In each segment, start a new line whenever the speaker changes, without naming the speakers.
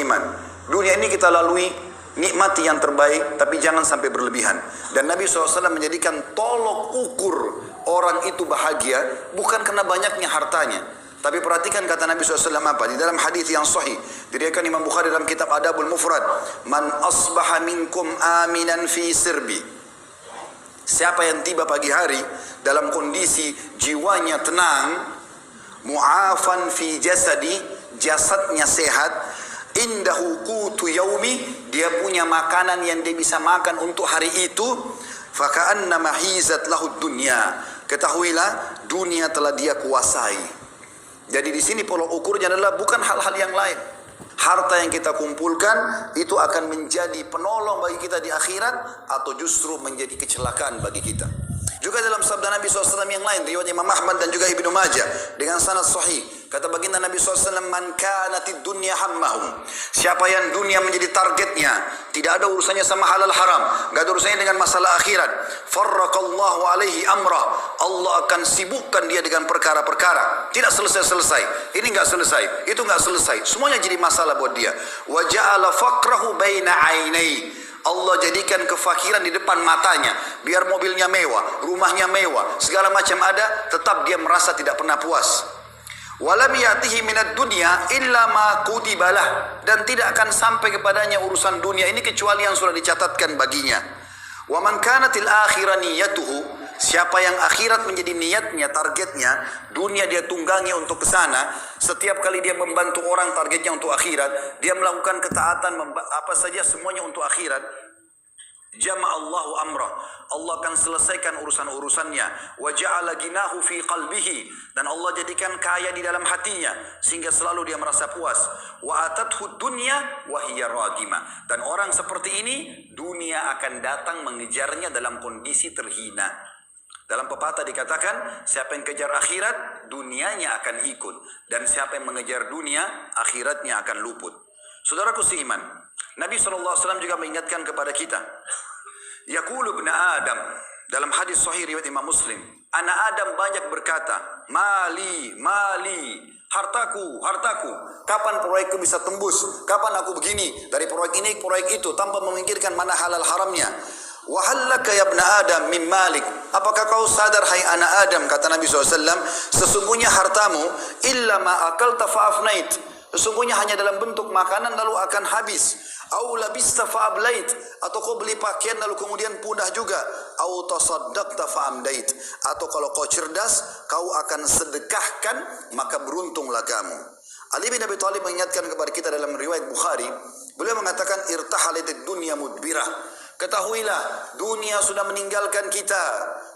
iman. Dunia ini kita lalui, nikmati yang terbaik, tapi jangan sampai berlebihan. Dan Nabi SAW menjadikan tolok ukur orang itu bahagia bukan karena banyaknya hartanya. Tapi perhatikan kata Nabi SAW apa? Di dalam hadis yang sahih, diriwayatkan Imam Bukhari dalam kitab Adabul Mufrad, "Man asbaha minkum aminan fi sirbi." Siapa yang tiba pagi hari dalam kondisi jiwanya tenang, mu'afan fi jasadi, jasadnya sehat, indahu qutu yaumi, dia punya makanan yang dia bisa makan untuk hari itu, faka'anna mahizat lahud dunya, ketahuilah dunia telah dia kuasai. Jadi di sini pola ukurnya adalah bukan hal-hal yang lain. Harta yang kita kumpulkan itu akan menjadi penolong bagi kita di akhirat atau justru menjadi kecelakaan bagi kita. Juga dalam sabda Nabi SAW yang lain, riwayat Imam Ahmad dan juga Ibnu Majah dengan sanad sahih, kata baginda Nabi SAW, "Man kanatid dunya hammahum." Siapa yang dunia menjadi targetnya, tidak ada urusannya sama halal haram, enggak ada urusannya dengan masalah akhirat, farraqallahu alaihi amrah, Allah akan sibukkan dia dengan perkara-perkara. Tidak selesai-selesai. Ini enggak selesai, itu enggak selesai. Semuanya jadi masalah buat dia. Wa ja'ala faqrahu baina ainai. Allah jadikan kefakiran di depan matanya. Biar mobilnya mewah, rumahnya mewah, segala macam ada, tetap dia merasa tidak pernah puas. Walam yatihi minad dunya illa ma kutibalah, dan tidak akan sampai kepadanya urusan dunia ini kecuali yang sudah dicatatkan baginya. Wa man kanatil akhirah niyatuhu, siapa yang akhirat menjadi niatnya, targetnya, dunia dia tunggangi untuk ke sana. Setiap kali dia membantu orang, targetnya untuk akhirat. Dia melakukan ketaatan, apa saja semuanya untuk akhirat. Jama'allahu amrah, Allah akan selesaikan urusan-urusannya. Wa ja'ala ginahu fi qalbihi, dan Allah jadikan kaya di dalam hatinya sehingga selalu dia merasa puas. Wa atathu dunya wa hiya ragima, dan orang seperti ini dunia akan datang mengejarnya dalam kondisi terhina. Dalam pepatah dikatakan, siapa yang kejar akhirat, dunianya akan ikut. Dan siapa yang mengejar dunia, akhiratnya akan luput. Saudaraku seiman, Nabi SAW juga mengingatkan kepada kita. Yaqulu ibn Adam, dalam hadis sahih riwayat Imam Muslim, anak Adam banyak berkata, mali, mali, hartaku, hartaku. Kapan proyekku bisa tembus? Kapan aku begini? Dari proyek ini, proyek itu, tanpa memikirkan mana halal haramnya. Wahallaka ya ibn Adam min malik. Apakah kau sadar hai anak Adam, kata Nabi SAW, sesungguhnya hartamu illa ma akalta fa'afnait, sesungguhnya hanya dalam bentuk makanan lalu akan habis. Au labista fa'ablait, atau kau beli pakaian lalu kemudian punah juga. Au tasaddaqta fa'amdait, atau kalau kau cerdas kau akan sedekahkan maka beruntunglah kamu. Ali bin Abi Thalib mengingatkan kepada kita dalam riwayat Bukhari, beliau mengatakan irtahalatid dunya mudbirah, ketahuilah dunia sudah meninggalkan kita.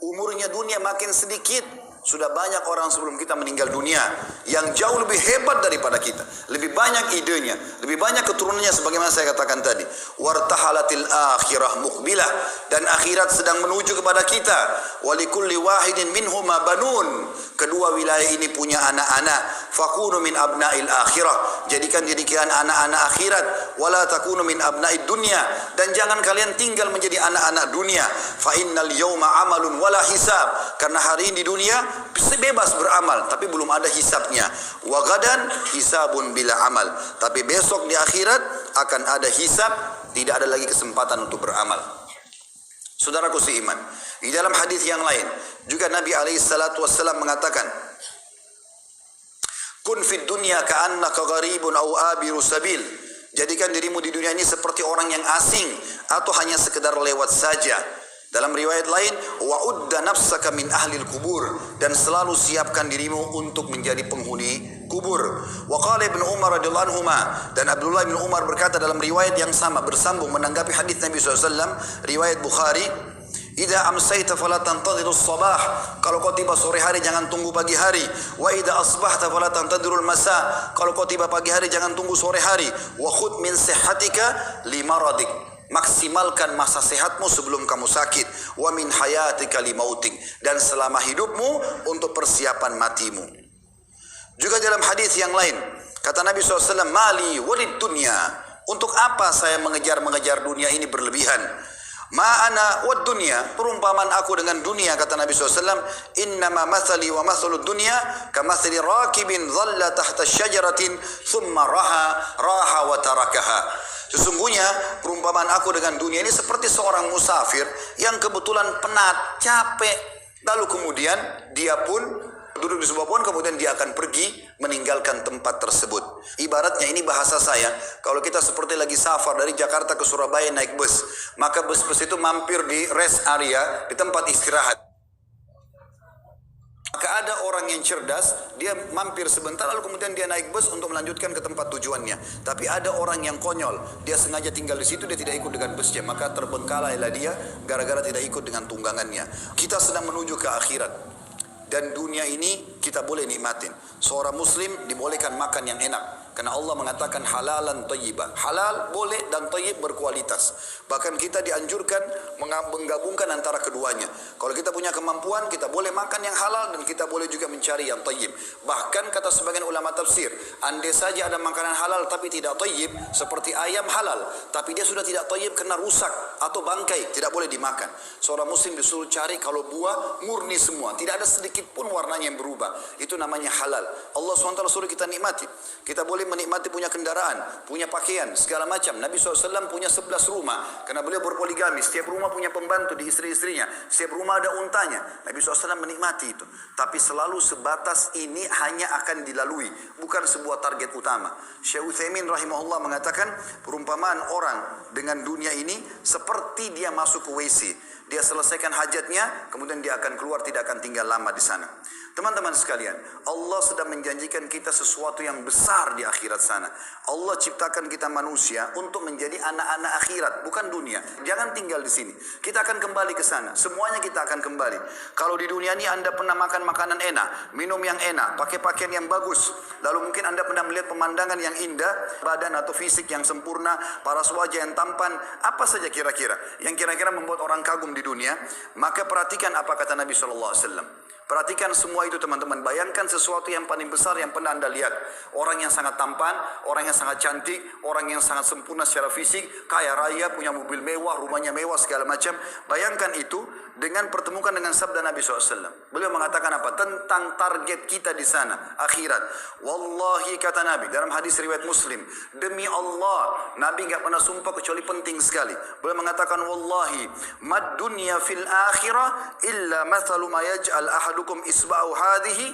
Umurnya dunia makin sedikit. Sudah banyak orang sebelum kita meninggal dunia yang jauh lebih hebat daripada kita, lebih banyak idenya, lebih banyak keturunannya, sebagaimana saya katakan tadi. Wartahalatil akhirah muqbilah, dan akhirat sedang menuju kepada kita. Walikulli wahidin minhuma banun, kedua wilayah ini punya anak-anak. Fakunu min abnail akhirah, jadikan anak-anak akhirat. Wala takunu min abnaid dunya, dan jangan kalian tinggal menjadi anak-anak dunia. Fa innal yawma amalun wala hisab, karena hari ini di dunia bebas beramal tapi belum ada hisabnya. Wa gadan hisabun bila amal, tapi besok di akhirat akan ada hisab, tidak ada lagi kesempatan untuk beramal. Saudaraku seiman, di dalam hadis yang lain juga Nabi SAW mengatakan, kun fid dunya ka'annaka gharibun aw abiru sabil, jadikan dirimu di dunia ini seperti orang yang asing atau hanya sekedar lewat saja. Dalam riwayat lain, wa'udda nafsaka min ahlil kubur, dan selalu siapkan dirimu untuk menjadi penghuni kubur. Wa qala Ibnu Umar radhiyallahu anhuma, dan Abdullah bin Umar berkata dalam riwayat yang sama bersambung menanggapi hadis Nabi SAW, riwayat Bukhari, idza amsayta fala tantadhirus sabah, kalau kau tiba sore hari jangan tunggu pagi hari. Wa idza asbahta fala tantadhirul masa, kalau kau tiba pagi hari jangan tunggu sore hari. Wa khudh min sihhatika limaradik, maksimalkan masa sehatmu sebelum kamu sakit. Wa min hayatika limautik, dan selama hidupmu untuk persiapan matimu. Juga dalam hadis yang lain kata Nabi SAW, mali walid dunya, untuk apa saya mengejar dunia ini berlebihan? Ma'ana wad dunya, perumpamaan aku dengan dunia, kata Nabi SAW, innama mathali wa mathalud dunya kamathali rakibin dhalla tahta syajaratin thumma raha wa tarakaha. Sesungguhnya perumpamaan aku dengan dunia ini seperti seorang musafir yang kebetulan penat, capek, lalu kemudian dia pun duduk di sebuah pohon, kemudian dia akan pergi meninggalkan tempat tersebut. Ibaratnya ini bahasa saya, kalau kita seperti lagi safar dari Jakarta ke Surabaya naik bus, maka bus-bus itu mampir di rest area, di tempat istirahat. Maka ada orang yang cerdas, dia mampir sebentar lalu kemudian dia naik bus untuk melanjutkan ke tempat tujuannya. Tapi ada orang yang konyol, dia sengaja tinggal di situ, dia tidak ikut dengan busnya, maka terbengkalailah dia gara-gara tidak ikut dengan tunggangannya. Kita sedang menuju ke akhirat. Dan dunia ini kita boleh nikmatin. Seorang muslim dibolehkan makan yang enak. Karena Allah mengatakan halalan thayyibah. Halal boleh dan thayyib berkualitas. Bahkan kita dianjurkan menggabungkan antara keduanya. Kalau kita punya kemampuan, kita boleh makan yang halal dan kita boleh juga mencari yang thayyib. Bahkan kata sebagian ulama tafsir, andai saja ada makanan halal tapi tidak thayyib, seperti ayam halal, tapi dia sudah tidak thayyib karena rusak atau bangkai, tidak boleh dimakan. Seorang muslim disuruh cari kalau buah murni semua, tidak ada sedikit pun warnanya yang berubah. Itu namanya halal. Allah SWT suruh kita nikmati. Kita boleh menikmati punya kendaraan, punya pakaian, segala macam. Nabi SAW punya 11 rumah, karena beliau berpoligami. Setiap rumah punya pembantu di istri-istrinya. Setiap rumah ada untanya. Nabi SAW menikmati itu. Tapi selalu sebatas ini hanya akan dilalui, bukan sebuah target utama. Syekh Utsaimin rahimahullah mengatakan, perumpamaan orang dengan dunia ini seperti dia masuk ke WC. Dia selesaikan hajatnya, kemudian dia akan keluar, tidak akan tinggal lama di sana. Teman-teman sekalian, Allah sedang menjanjikan kita sesuatu yang besar di akhirat sana. Allah ciptakan kita manusia untuk menjadi anak-anak akhirat, bukan dunia. Jangan tinggal di sini. Kita akan kembali ke sana. Semuanya kita akan kembali. Kalau di dunia ini Anda pernah makan makanan enak, minum yang enak, pakai pakaian yang bagus, lalu mungkin Anda pernah melihat pemandangan yang indah, badan atau fisik yang sempurna, paras wajah yang tampan, apa saja kira-kira yang kira-kira membuat orang kagum di dunia, maka perhatikan apa kata Nabi SAW. Perhatikan semua itu teman-teman. Bayangkan sesuatu yang paling besar yang pernah Anda lihat. Orang yang sangat tampan, orang yang sangat cantik, orang yang sangat sempurna secara fisik, kaya raya, punya mobil mewah, rumahnya mewah, segala macam. Bayangkan itu dengan pertemukan dengan sabda Nabi SAW. Beliau mengatakan apa? Tentang target kita di sana, akhirat. Wallahi kata Nabi, dalam hadis riwayat Muslim, demi Allah, Nabi enggak pernah sumpah kecuali penting sekali. Beliau mengatakan, wallahi, mad dunya fil akhirah illa mathalu ma yaj'al ahadukum isba'u hadhihi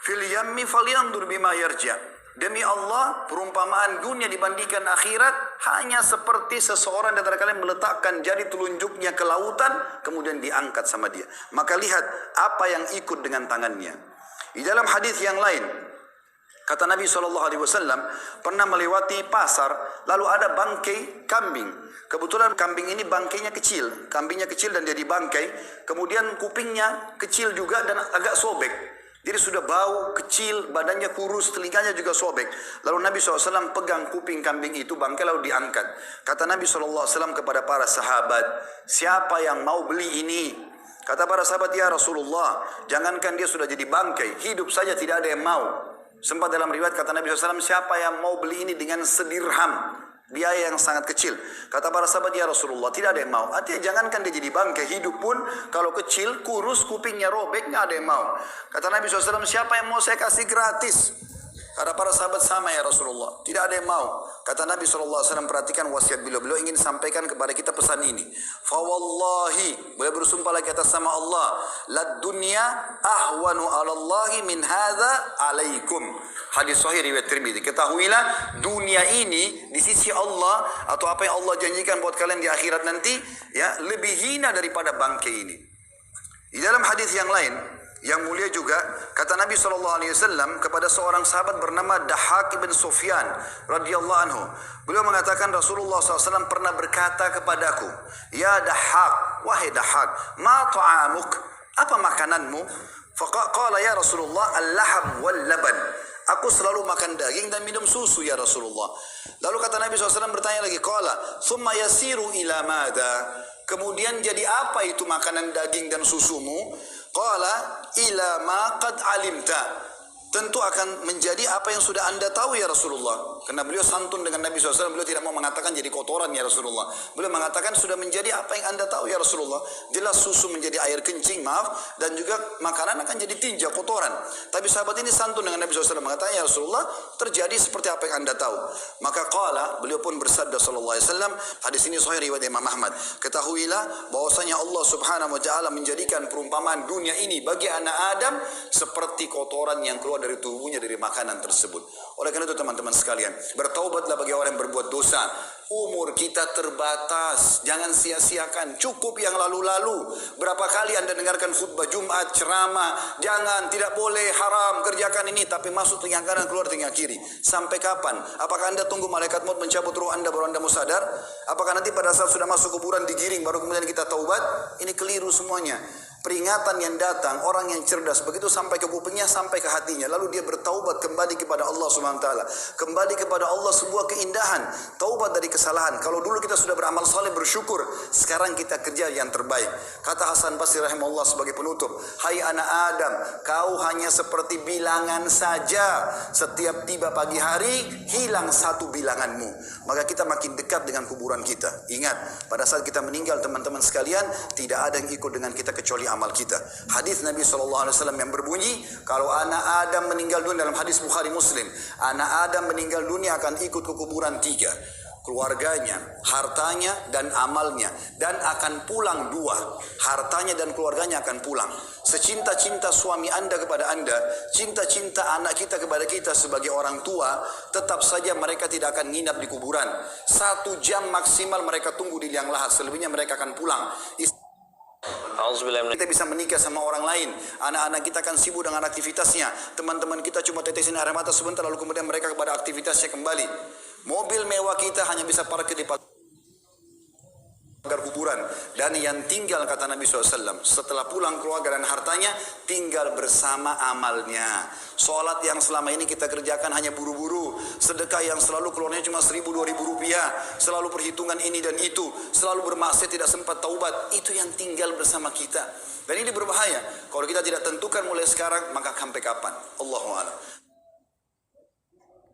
fil yammi falyandur bima yarja. Demi Allah, perumpamaan dunia dibandingkan akhirat hanya seperti seseorang di antara kalian meletakkan jari telunjuknya ke lautan, kemudian diangkat sama dia. Maka lihat apa yang ikut dengan tangannya. Di dalam hadis yang lain, kata Nabi SAW, pernah melewati pasar, lalu ada bangkai kambing. Kebetulan kambing ini bangkainya kecil, kambingnya kecil dan dia dibangkai, kemudian kupingnya kecil juga dan agak sobek. Jadi sudah bau, kecil, badannya kurus, telinganya juga sobek. Lalu Nabi SAW pegang kuping kambing itu, bangkai lalu diangkat. Kata Nabi SAW kepada para sahabat, siapa yang mau beli ini? Kata para sahabat, ya Rasulullah, jangankan dia sudah jadi bangkai, hidup saja tidak ada yang mau. Sempat dalam riwayat kata Nabi SAW, siapa yang mau beli ini dengan sedirham? Biaya yang sangat kecil. Kata para sahabat, ya Rasulullah, tidak ada yang mau. Artinya jangankan dia jadi bangkai, hidup pun kalau kecil, kurus, kupingnya robek, nggak ada yang mau. Kata Nabi SAW, siapa yang mau saya kasih gratis? Kata para sahabat, sama ya Rasulullah, tidak ada yang mau. Kata Nabi SAW, perhatikan wasiat beliau ingin sampaikan kepada kita pesan ini. Fawallahi, beliau bersumpah lagi atas sama Allah, lad dunya ahwanu alallahi min hadza alaikum. Hadis sahih riwayat Tirmidzi. Ketahuilah dunia ini di sisi Allah, atau apa yang Allah janjikan buat kalian di akhirat nanti, ya, lebih hina daripada bangkai ini. Di dalam hadis yang lain yang mulia juga, kata Nabi SAW kepada seorang sahabat bernama Dahhak bin Sufyan radhiyallahu anhu. Beliau mengatakan Rasulullah SAW pernah berkata kepadaku, ya Dahhak, wahai Dahhak, ma ta'amuk, apa makananmu? Faqala ya Rasulullah, al-laham wal laban. Aku selalu makan daging dan minum susu ya Rasulullah. Lalu kata Nabi SAW bertanya lagi, qala thumma yasiru ila madha. Kemudian jadi apa itu makanan daging dan susumu? Qala ila ma qad alimta. Tentu akan menjadi apa yang sudah Anda tahu ya Rasulullah. Karena beliau santun dengan Nabi SAW, beliau tidak mau mengatakan jadi kotoran ya Rasulullah. Beliau mengatakan sudah menjadi apa yang anda tahu ya Rasulullah. Jelas susu menjadi air kencing, maaf. Dan juga makanan akan jadi tinja, kotoran. Tapi sahabat ini santun dengan Nabi SAW, mengatakan ya Rasulullah, terjadi seperti apa yang anda tahu. Maka qala, beliau pun bersabda sallallahu alaihi wasallam, hadis ini sahih riwayat Imam Ahmad. Ketahuilah bahwasanya Allah Subhanahu wa taala menjadikan perumpamaan dunia ini bagi anak Adam seperti kotoran yang keluar dari tubuhnya dari makanan tersebut. Oleh karena itu teman-teman sekalian, bertaubatlah bagi orang yang berbuat dosa. Umur kita terbatas, jangan sia-siakan. Cukup yang lalu-lalu. Berapa kali anda dengarkan khutbah Jumat, ceramah, jangan, tidak boleh, haram, kerjakan ini, tapi masuk telinga kanan, keluar telinga kiri. Sampai kapan? Apakah anda tunggu malaikat maut mencabut ruh anda baru anda mau sadar? Apakah nanti pada saat sudah masuk kuburan digiring baru kemudian kita taubat? Ini keliru semuanya. Peringatan yang datang, orang yang cerdas begitu sampai ke kupingnya, sampai ke hatinya, lalu dia bertaubat kembali kepada Allah Subhanahu wa taala. Kembali kepada Allah sebuah keindahan, taubat dari kesalahan. Kalau dulu kita sudah beramal saleh bersyukur, sekarang kita kerja yang terbaik. Kata Hasan Basri rahimahullah sebagai penutup, "Hai anak Adam, kau hanya seperti bilangan saja. Setiap tiba pagi hari, hilang satu bilanganmu." Maka kita makin dekat dengan kuburan kita. Ingat, pada saat kita meninggal teman-teman sekalian, tidak ada yang ikut dengan kita kecuali amal kita. Hadis Nabi SAW yang berbunyi, kalau anak Adam meninggal dunia, dalam hadis Bukhari Muslim, anak Adam meninggal dunia akan ikut ke kuburan tiga. Keluarganya, hartanya, dan amalnya. Dan akan pulang dua. Hartanya dan keluarganya akan pulang. Secinta-cinta suami anda kepada anda, cinta-cinta anak kita kepada kita sebagai orang tua, tetap saja mereka tidak akan nginap di kuburan. 1 jam maksimal mereka tunggu di liang lahat, selebihnya mereka akan pulang. Kita bisa menikah sama orang lain. Anak-anak kita akan sibuk dengan aktivitasnya. Teman-teman kita cuma tetesin air mata sebentar, lalu kemudian mereka kepada aktivitasnya kembali. Mobil mewah kita hanya bisa parkir di pagar kuburan. Dan yang tinggal, kata Nabi SAW, setelah pulang keluarga dan hartanya, tinggal bersama amalnya. Sholat yang selama ini kita kerjakan hanya buru-buru. Sedekah yang selalu keluarnya cuma 1.000-2.000 rupiah. Selalu perhitungan ini dan itu. Selalu bermaksiat, tidak sempat taubat. Itu yang tinggal bersama kita. Dan ini berbahaya. Kalau kita tidak tentukan mulai sekarang, maka sampai kapan? Allahu a'lam.